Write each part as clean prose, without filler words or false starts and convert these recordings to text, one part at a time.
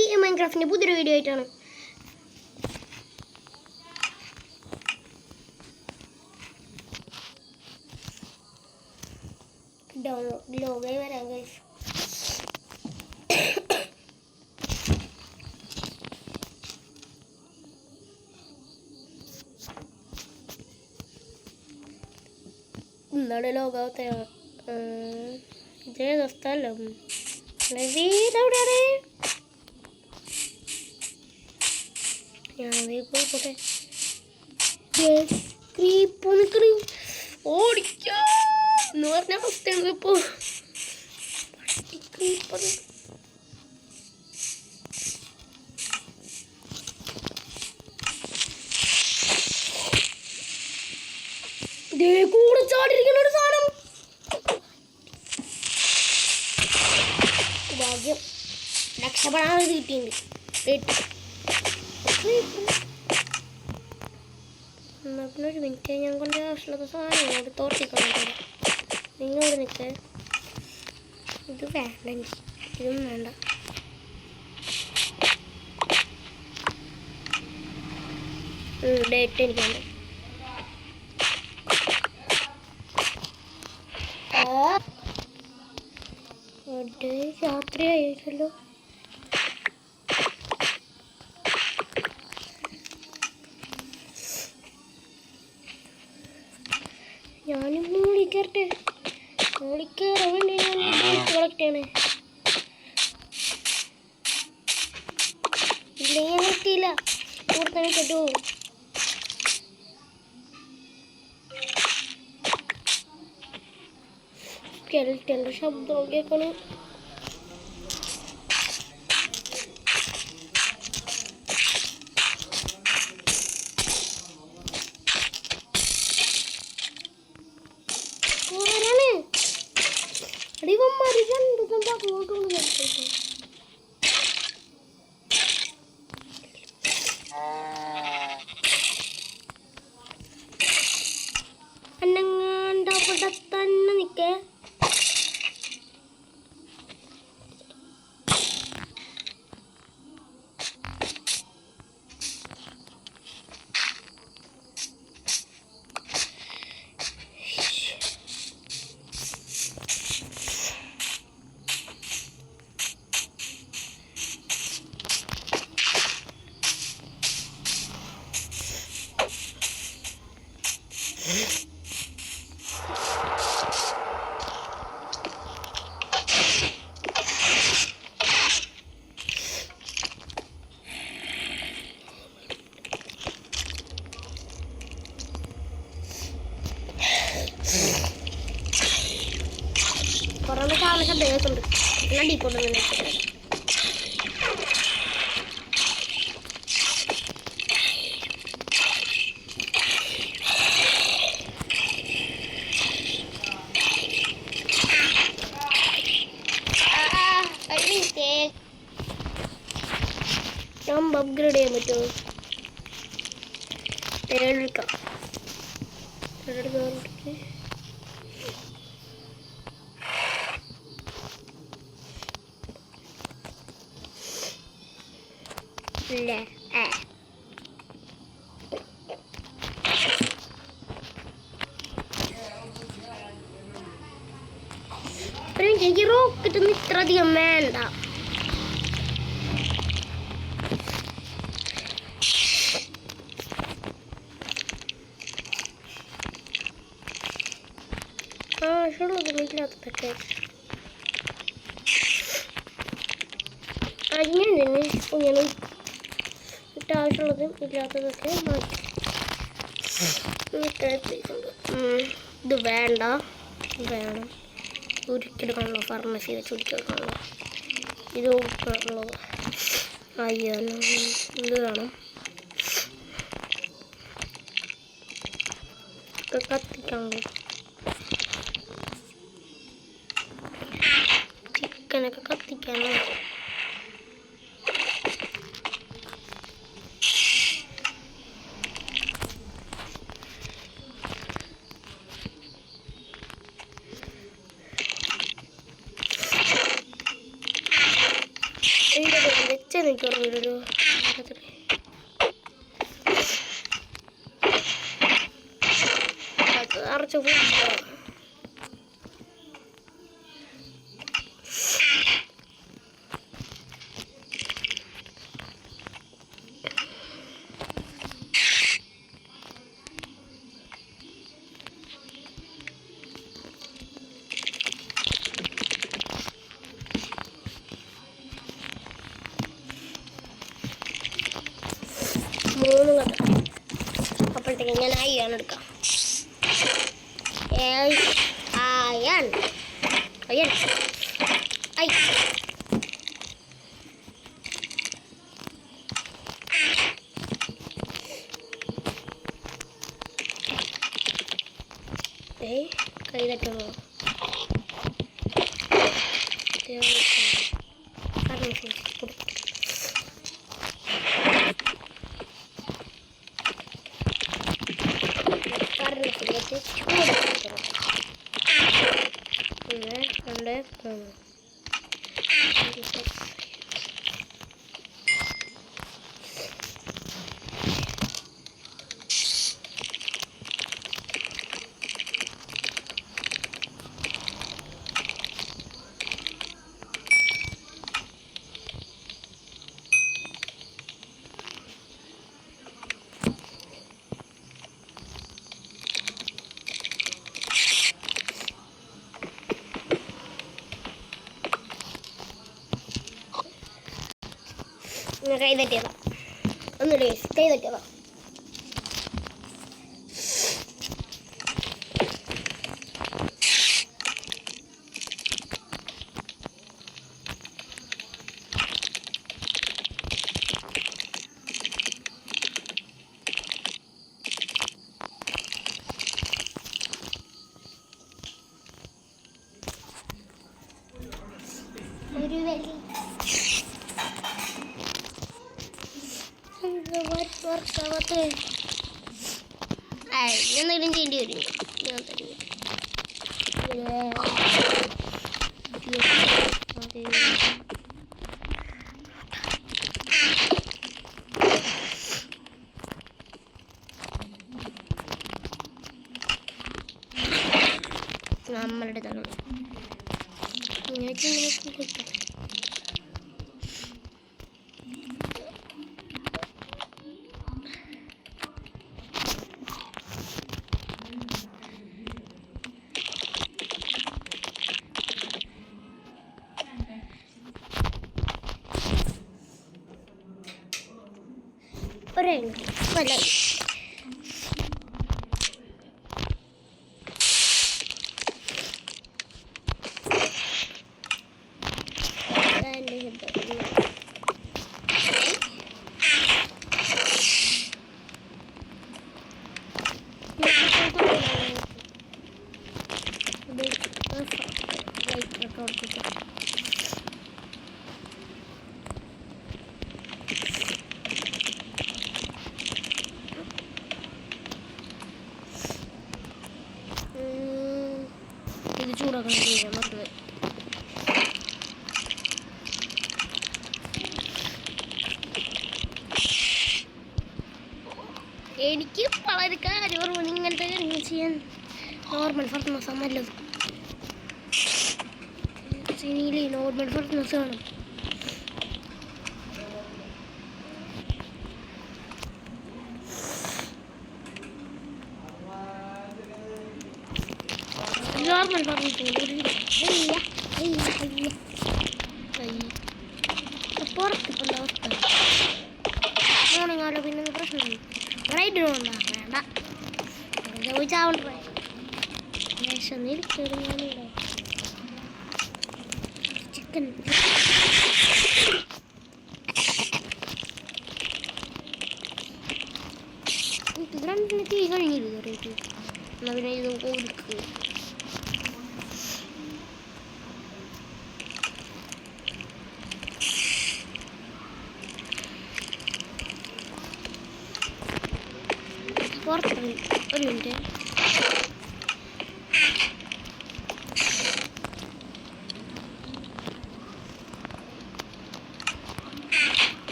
ഈ മൈൻക്രാഫ്റ്റിന്റെ പുതിയൊരു വീഡിയോ ആയിട്ടാണ്. ലോഗായി വരാൻ കഴിച്ചു. ഇന്നാണ് ലോകാവത്തെയാണ്. ഇതേ സ്ഥലം പോയിക്കോട്ടെ. ഓടിക്കാന്ന് പറഞ്ഞ അവസ്ഥയാണ് ഇപ്പോ. കൂടെ ചാടിയിരിക്കുന്ന ഒരു സാധനം. ഭാഗ്യം രക്ഷപ്പെടാൻ കിട്ടിയിട്ടുണ്ട്. ഒരു മിനിറ്റ് ഞാൻ കൊണ്ട് ആവശ്യമുള്ള സാധനം ഇങ്ങോട്ട് തോർത്തിക്കൊണ്ട് നിങ്ങളോട് നിൽക്ക്. ഇത് വേണ്ട, ഇതൊന്നും വേണ്ട. ഡേറ്റ് എനിക്കുണ്ട്. രാത്രിയായിട്ടല്ലോ. ഞാനും വിളിക്കട്ടെ. വിളിക്കാറാൻ വേണ്ടി കളക്ട് ചെയ്യണേ. ഇല്ലെങ്കിൽ കിട്ടിയില്ല. കൂടെ തന്നെ കേട്ടോ. സ്കെൽറ്റൻ്റെ ശബ്ദം കേൾക്കണം. അടിവന്മാര് രണ്ടു സംഭവം അന്നങ്ങാണ്ട അവിടെ തന്നെ നിൽക്കേ. കുറേ സാധനം ശബ്ദങ്ങളുണ്ട്. എല്ലാം ഡീപ്പോട്ട് അപ്ഗ്രേഡ് ചെയ്യാൻ പറ്റുമോ? എടുക്കാം. എനിക്ക് റോക്കറ്റൊന്നും ഇത്ര അധികം വേണ്ട. ആവശ്യമുള്ളതൊന്നും ഇല്ലാത്തതൊക്കെ അങ്ങനെ തന്നെ ഇങ്ങനെ ഇട്ട് ആവശ്യമുള്ളതും ഇല്ലാത്തതൊക്കെ മാറ്റി. ഇത് വേണ്ട, വേണം. ഉരുക്കെടുക്കാനുള്ള ഫാർമസി വെച്ച് ഉരുക്കെടുക്കാനുള്ള ഇത് ഉള്ളത്. അയ്യോ, ഇത് വേണം. കത്തിക്കാനുള്ള ചിക്കനൊക്കെ കത്തിക്കാനോ. എനിക്ക് ഓർമ്മയില്ലല്ലോ. നിറച്ച് ഫുഡ് മൂന്ന് കഥ. അപ്പോഴത്തേക്ക് ഞാൻ അയ്യാണ് എടുക്കാം. അയ്യൻ അയ്യൻ ഐ കൈ തട്ടുള്ളൂ. കൈ തട്ടിയതാ. ഒന്നുമില്ല, കൈ തട്ടിയതാ. ഒരു വലി വർക്കാവത്തെ എന്തെങ്കിലും ചെയ്യേണ്ടി വരും. ഞാൻ തന്നെ നമ്മളുടെ തന്നെ കിട്ടും. വല ഇത് ചൂടാക്കണം ചെയ്യാം. മറന്നു എനിക്ക് വളരെ കാര്യം ഓർമ്മ. ഇങ്ങനത്തെ കാര്യങ്ങൾ ചെയ്യാൻ നോർമൽ ഫർട്ട്നസ് നല്ലത്. സിനിയിലെ നോർമൽ ഫർട്ട്നസ് ആണ്. നോർമൽ പുറത്തിപ്പുള്ള അവസ്ഥ ഓണങ്ങാലോ. പിന്നെ പ്രശ്നം റൈഡിനുണ്ടാ വേണ്ട ചോദിച്ചാവണ്ടേ ചിക്കൻ ഇത് രണ്ടിന് തീ കഴിഞ്ഞിരുന്നു. റേറ്റ് എന്നാൽ പിന്നെ ഇത് കൊടുക്കുക. പുറത്ത് ഒരു മിനിറ്റ്.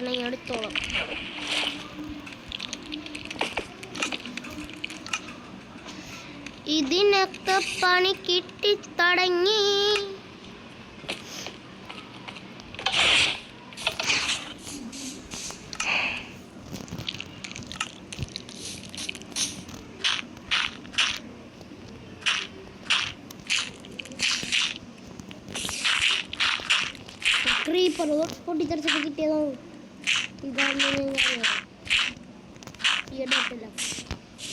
കഷ്ണം ഞാൻ എടുത്തോളാം. ഇതിനൊക്കെ പണി കിട്ടിത്തുടങ്ങി. ക്രീപ്പർ പൊട്ടിത്തെറിച്ചൊക്കെ കിട്ടിയതോ ഇതാണെന്ന് ഈ ഡേറ്റില്ല.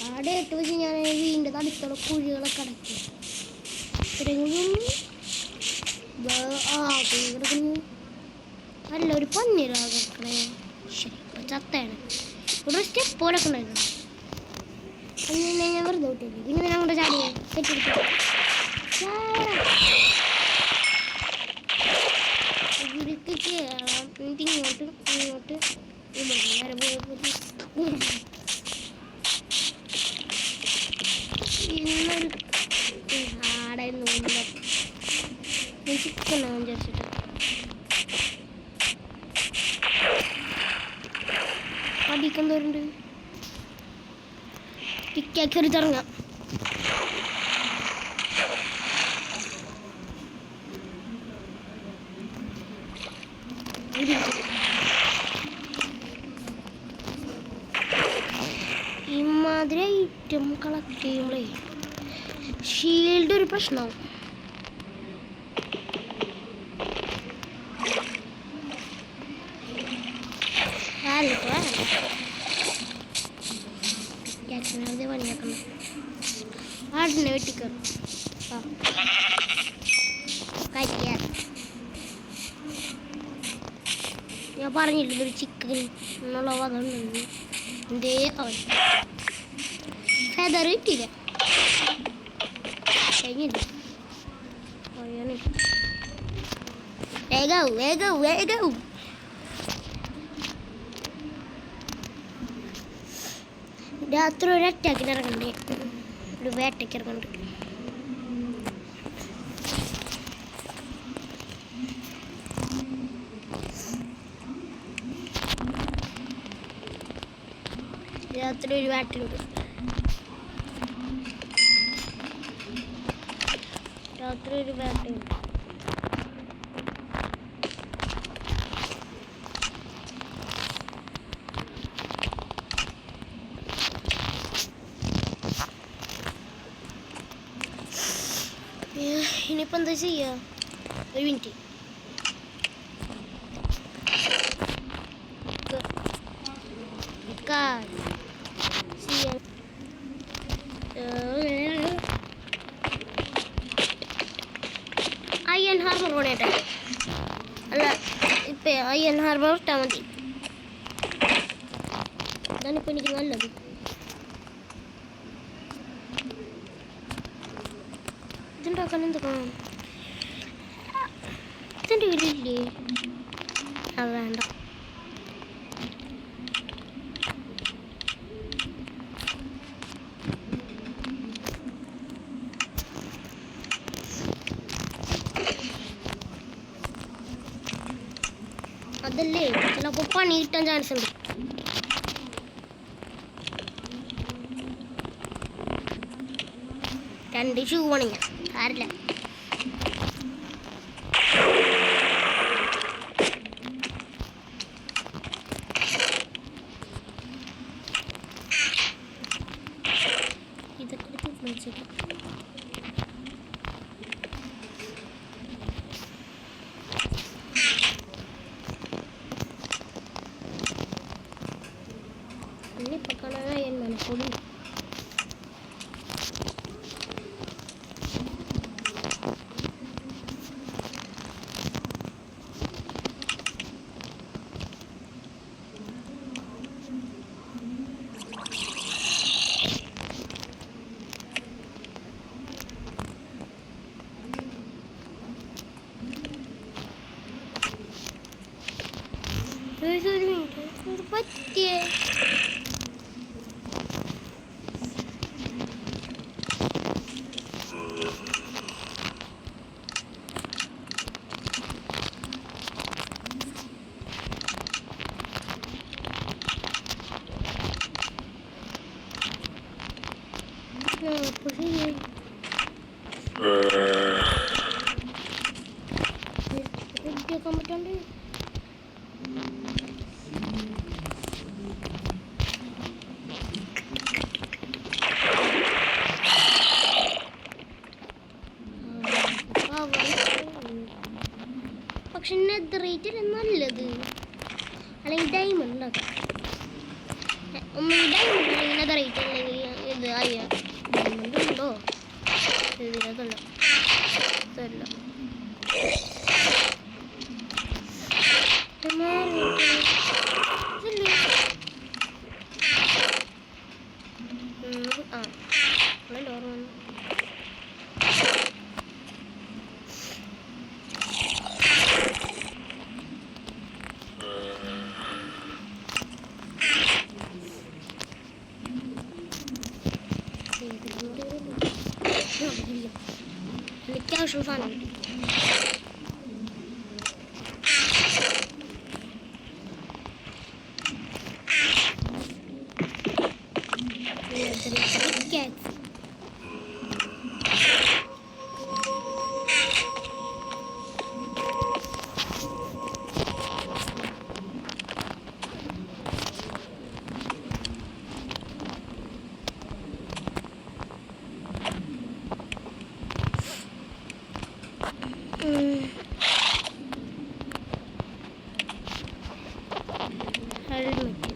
ആ ഡേറ്റ് വെച്ച് ഞാൻ വീണ്ടും അടുത്തുള്ള കുഴികളൊക്കെ അടക്കി അല്ല ഒരു പന്നീരാകണേ. ശരി ഇപ്പം ചത്തയാണ്. ഇവിടെ സ്റ്റെപ്പ് പോലൊക്കെ ഉണ്ടായിരുന്നു. അങ്ങനെ ഞാൻ വെറുതെ വിട്ടില്ലേ. പിന്നെ അങ്ങോട്ട് ചാടി തെറ്റിരിക്കും. ഇവിടേക്ക് കയറാം. എന്നിട്ട് ഇങ്ങോട്ട് നേരെ പോയപ്പോൾ ഇന്നൊരു ഹാർഡായിരുന്നു. ചിക്കൻ ആവാൻ വിചാരിച്ചിട്ട് അടിക്കാൻ തോറുണ്ട് ടിക്കാക്കി എടുത്തിറങ്ങാം. ഇമാതിരി ഐറ്റം കളക്ട് ചെയ്യുമ്പോഴേ ഷീൽഡ് ഒരു പ്രശ്നമാവും. പണിയാക്കണം. ആടിനെ വെട്ടിക്കറും ഞാൻ പറഞ്ഞില്ല ഇതൊരു ചിക്കൻ എന്നുള്ള അതുകൊണ്ട് എന്തേ അവൻ ഫെദർ കിട്ടിയില്ല. കഴിഞ്ഞില്ല വേഗവും രാത്രി ഒരു അറ്റാക്കിന് ഇറങ്ങണ്ടേ, ഒരു വേട്ടയ്ക്ക് ഇറങ്ങണ്ട്. രാത്രി ഒരു വേട്ടയുണ്ട്. രാത്രി ഒരു വേട്ടയുണ്ട്. ഇനിയിപ്പോൾ എന്താ ചെയ്യുക? ഒരു മിനിറ്റ്. അയ്യൻ ഹാർബർ പണിയട്ടെ. അല്ല ഇപ്പം അയ്യൻ ഹാർബർ ഇട്ടാൽ മതി. അതാണിപ്പോൾ എനിക്ക് നല്ലത്. ഇതുണ്ടാക്കാൻ എന്തൊക്കെ ഇതിൻ്റെ വീട്ടിലില്ലേ? അത് വേണ്ട. അതല്ലേ ചിലപ്പോൾ പണി കിട്ടാൻ ചാൻസ് ഉണ്ട്. രണ്ട് ഷൂ ആണെങ്കിൽ ആരില്ല. ഇതൊക്കെ എടുത്ത് വിളിച്ചിട്ട് ഇനിയിപ്പോൾ കാണാൻ എൻ മനപ്പൊടി പറ്റിയേ. ഇങ്ങനെ റേറ്റ് അല്ലെങ്കിൽ ഇത് അയ്യ ഉണ്ടോ ഇതിനകത്തല്ല ഇതല്ല ആ ഡോർ വന്നു എനിക്ക് ആവശ്യമുള്ള സാധനം കിട്ടി ഹെൽമെറ്റ്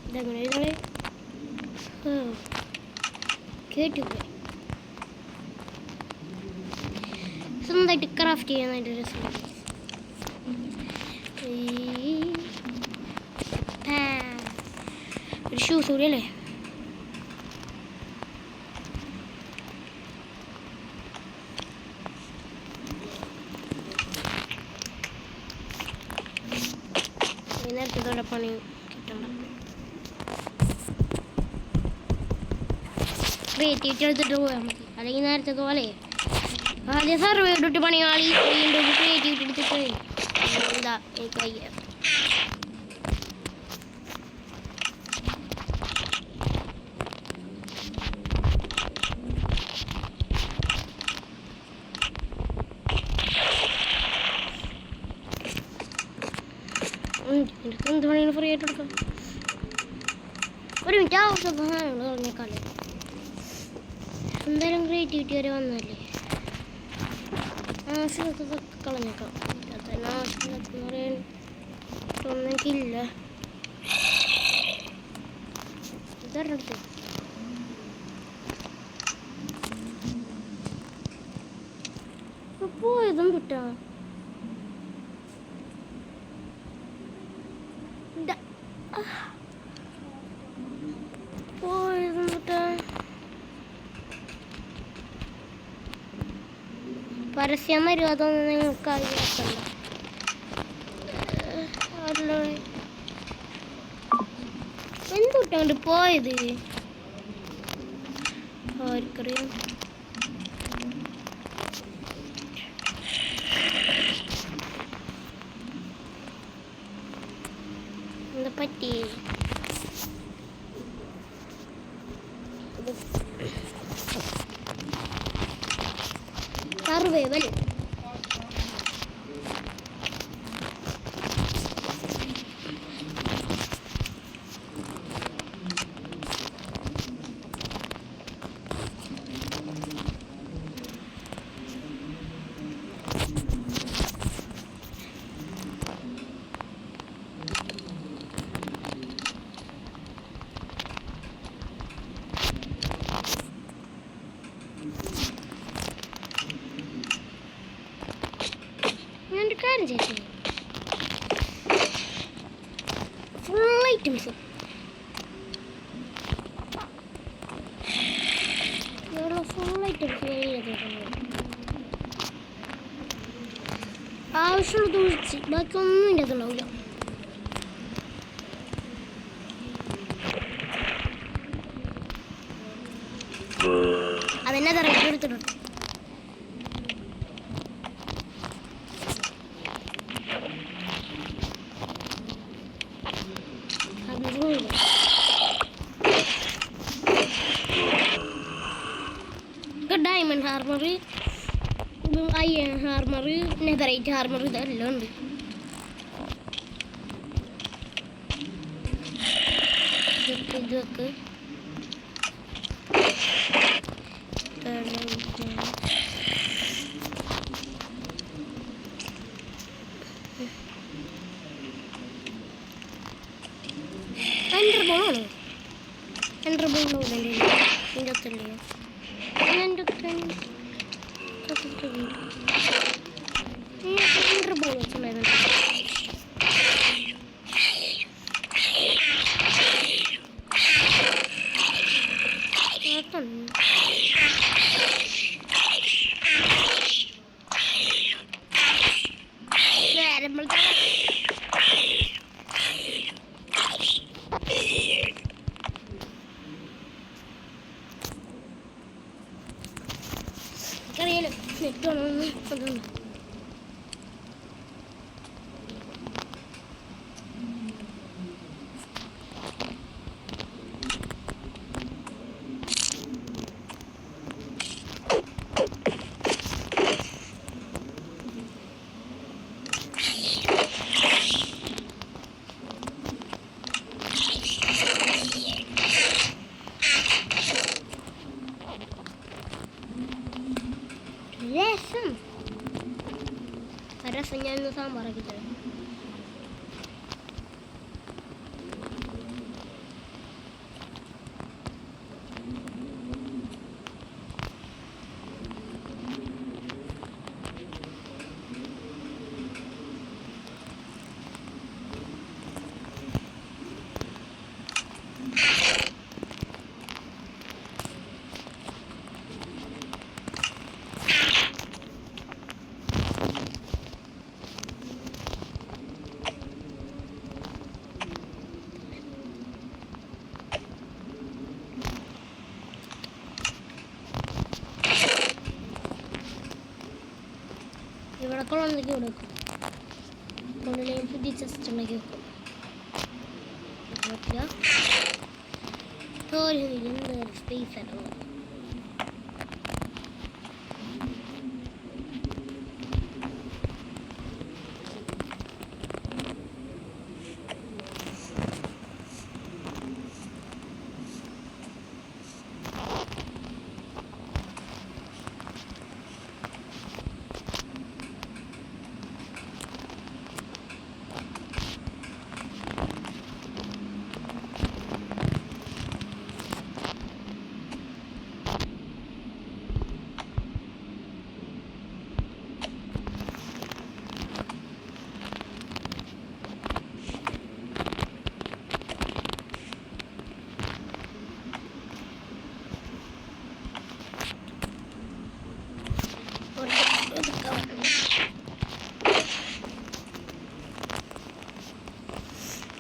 ഇതെങ്ങനെ ഇതാണ് കേട്ടില്ല സ്വന്തമായിട്ട് ക്രാഫ്റ്റ് ചെയ്യാനായിട്ട് രസമാണ് ഒരു ഷൂസ് കൂടി അല്ലേ നേരത്തെ പണി കിട്ടണ്ട ക്രിയേറ്റിവിറ്റി എടുത്തിട്ട് പോയാൽ മതി അല്ലെങ്കിൽ നേരത്തെ പോലെ ആദ്യം സർവേ ഇട്ടിട്ട് പണിയാളി വീണ്ടും ക്രിയേറ്റിവിറ്റി എടുത്തിട്ട് ഇതാ എനിക്ക് വയ്യ എന്ത് പണിയാണ് ഫ്രീ ആയിട്ട് എടുക്കാം ഒരു മിനിറ്റ് ആവശ്യം കളഞ്ഞേക്കാളെ എന്തായാലും ക്രിയേറ്റിവിറ്റി വരെ വന്നല്ലേ ആവശ്യത്തൊക്കെ കളഞ്ഞേക്കാം ആവശ്യമില്ലാത്ത പറയാൻ ഒന്നെനിക്കില്ല ഇതടുത്ത് പോയതും കിട്ടാ പോയതും കിട്ടാ പരസ്യം വരുമോ അതൊന്നും നിങ്ങൾക്ക് അറിയാത്തല്ല എന്തുട്ടാണ്ട് പോയത് ആർക്കറിയാം എന്താ പറ്റി സർവൈവൽ ഞാനൊരു കാര്യം ചെയ്തു ഫുൾ ഐറ്റംസ് ഫുൾ ഐറ്റംസ് ആവശ്യമുള്ളത് വിളിച്ച് ബാക്കി ഒന്നും എൻ്റെ അതുണ്ടാവില്ല അതെന്നെ റേറ്റ് എടുത്തിട്ടുണ്ട് diamond armour iron armour netherite armour ഇതെല്ലാം ഉണ്ട് ഇതൊക്കെ എൻ്റെ ഫ്രണ്ട് ബോൾ വെച്ചിട്ടുണ്ടായിരുന്നു. അറിയാലോ നെറ്റ് വേണമെന്ന് അതുകൊണ്ട് രസം ഞാൻ സാമ്പാറാക്കി തരാം. ഇവിടെ കൊള്ളാന്നൊക്കെ ഇവിടെ വെക്കും. കൊള്ളിലേക്ക് പുതിയ ചെസ്റ്റ് ഉണ്ടാക്കി വെക്കും. പറ്റില്ല എന്ത് സ്പേസ് ആണോ.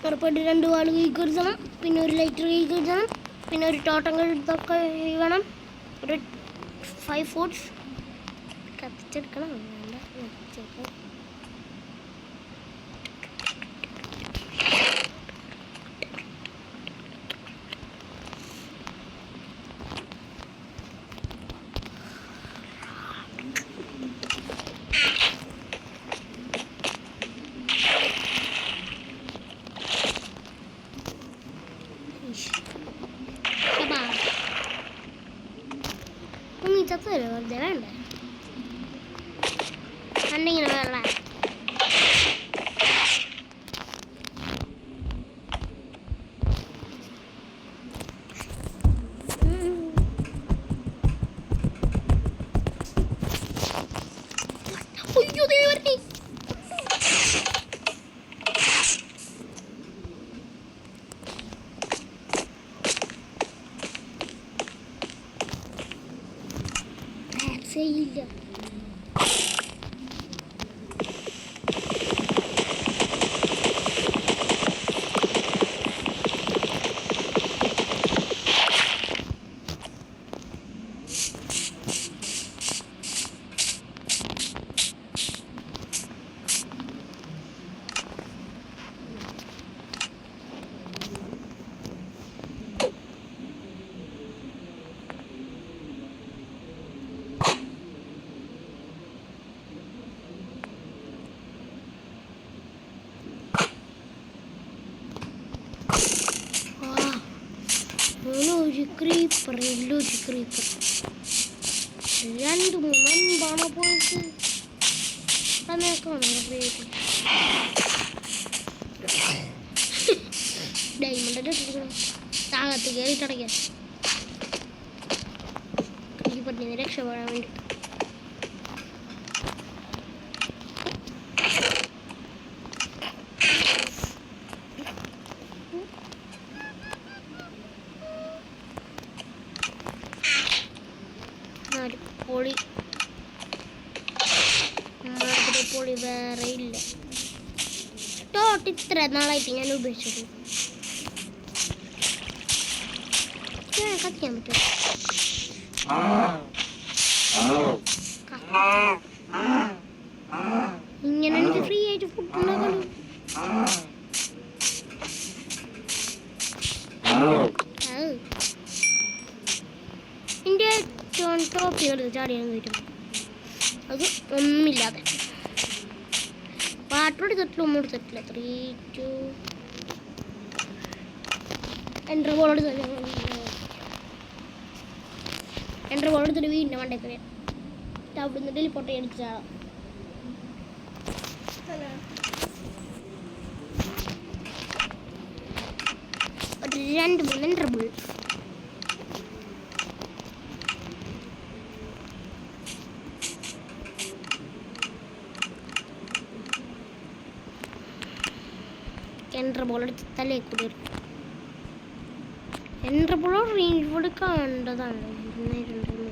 ഉറപ്പായിട്ട് 2 വാൾ കൈക്ക് എഴുതണം, പിന്നെ ഒരു ലൈറ്റർ കൈക്ക് എഴുതണം, പിന്നെ ഒരു ടോട്ടം ഇതൊക്കെ വേണം, ഒരു 5 ഫുഡ്സ് കത്തിച്ചെടുക്കണം. വേണ്ട കത്തിച്ചെടുക്കണം. ചത്തല്ലോ വെറുതെ വേണ്ടേ കണ്ടിങ്ങനെ വേണ്ട. അയ്യോ ദേവി ഇല്ല. ക്രീപ്പർ എല്ലോ ക്രീപ്പർ 2 മുമ്പാണ് പോയിട്ട് ഡയമണ്ട് താകത്ത് കയറിയിട്ടടയ്ക്കാൻ പറ്റുന്ന രക്ഷപ്പെടാൻ വേണ്ടി. പൊളി പൊളി വേറെ ഇല്ല. ടോട്ട് ഇത്ര നാളായിട്ട് ഞാൻ ഉപയോഗിച്ചത് കത്തിക്കാൻ പറ്റും. ഇങ്ങനെ എനിക്ക് ഫ്രീ ആയിട്ട് ഫുഡ് ഉണ്ടാക്കാലോ. എൻ്റെ ടോപ്പികൾ ചാടിയാൻ വരും. അത് ഒന്നുമില്ലാതെ പാട്ടോട് തൊട്ടില്ല, ഒന്നും എടുത്തിട്ടില്ല. 3 2 എൻ്റെ ബോളോട് വീടിൻ്റെ മണ്ടേക്ക് അവിടുന്ന് ടെലിപ്പോർട്ട് അടിച്ചാളാം. ഒരു 2-3 എൻ്റെ ബോൾ എൻ്റെ ബോൾ എടുത്ത് തലേ കൂടി വരും. എൻ്റെ ബോൾ റേഞ്ച് ബോൾ കണ്ടതാണ്. 1 2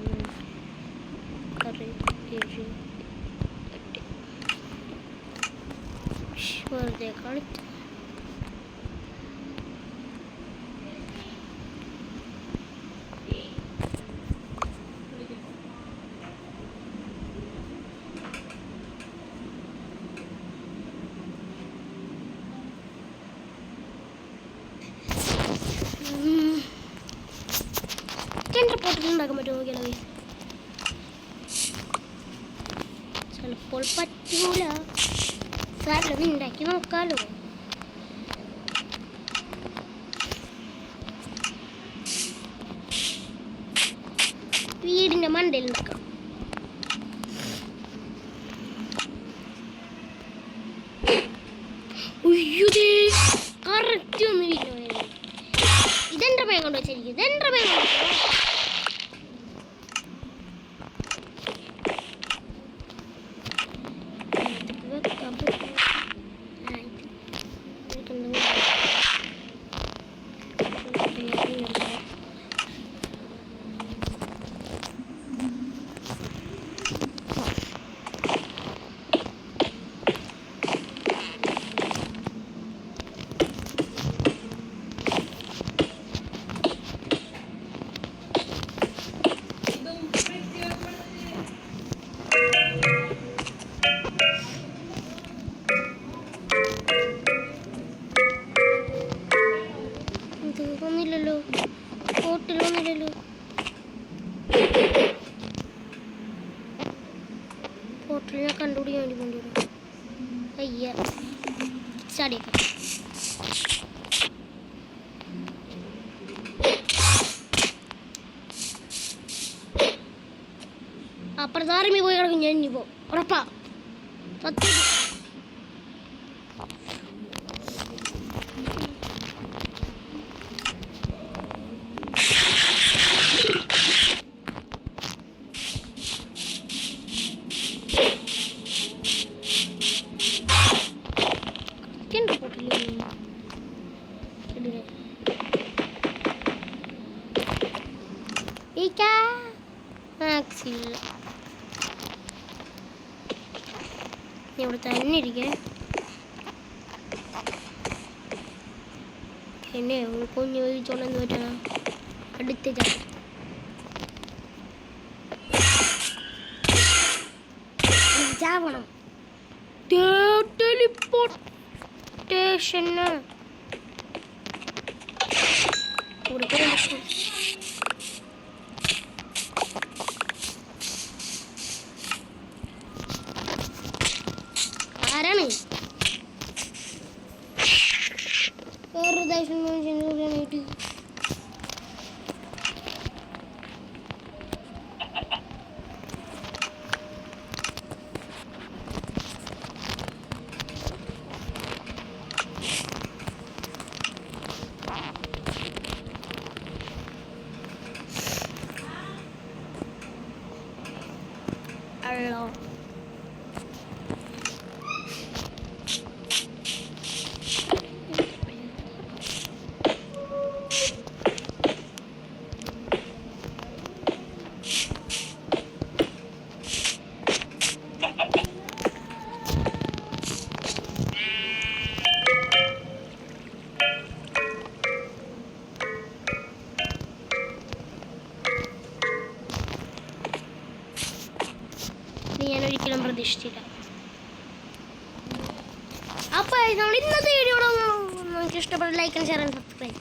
3 6 7 8 വെറുതെ കളിച്ച് ഉണ്ടാക്കാൻ പറ്റുമോ നോക്കിയാലോ. ചിലപ്പോൾ പറ്റൂല. സാറിലൊന്ന് ഉണ്ടാക്കി നോക്കാലോ. വീടിന്റെ മണ്ടയിൽ നിൽക്കാം. കറക്റ്റ് ഒന്ന് വീട്ടിൽ ഇതെന്റെ പയ്യൻ കൊണ്ട് വെച്ചിരിക്കും. ഇതെന്റെ പയ്യൻ കൊണ്ട് ഒന്നില്ലല്ലോ. ഹോട്ടലൊന്നുമില്ലല്ലോ. ഹോട്ടൽ ഞാൻ കണ്ടുപിടിക്കാൻ വേണ്ടി കൊണ്ടുവരും. അയ്യ ചാടിയേക്കാം. അപ്പുറത്താറുമി പോയി കിടക്കും. ഞാൻ ഇനിയിപ്പോ ഉറപ്പാ സത്യം. ഇവിടെ തന്നെ ഇരിക്കേ. എന്നെ കുഞ്ഞു ചോദിച്ചോണ്ടെന്ന് പറ്റാ അടുത്ത ചാവണം. ടെലിപ്പോർട്ടേഷന് ആരാണ്? വേറൊരു ദേശം മനുഷ്യനായിട്ട് കള്ളോ. ഞാൻ ഒരിക്കലും പ്രതീക്ഷിച്ചില്ല. അപ്പോൾ നമ്മൾ ഇന്നത്തെ വീഡിയോ നിങ്ങൾക്ക് ഇഷ്ടപ്പെട്ട like and share and subscribe.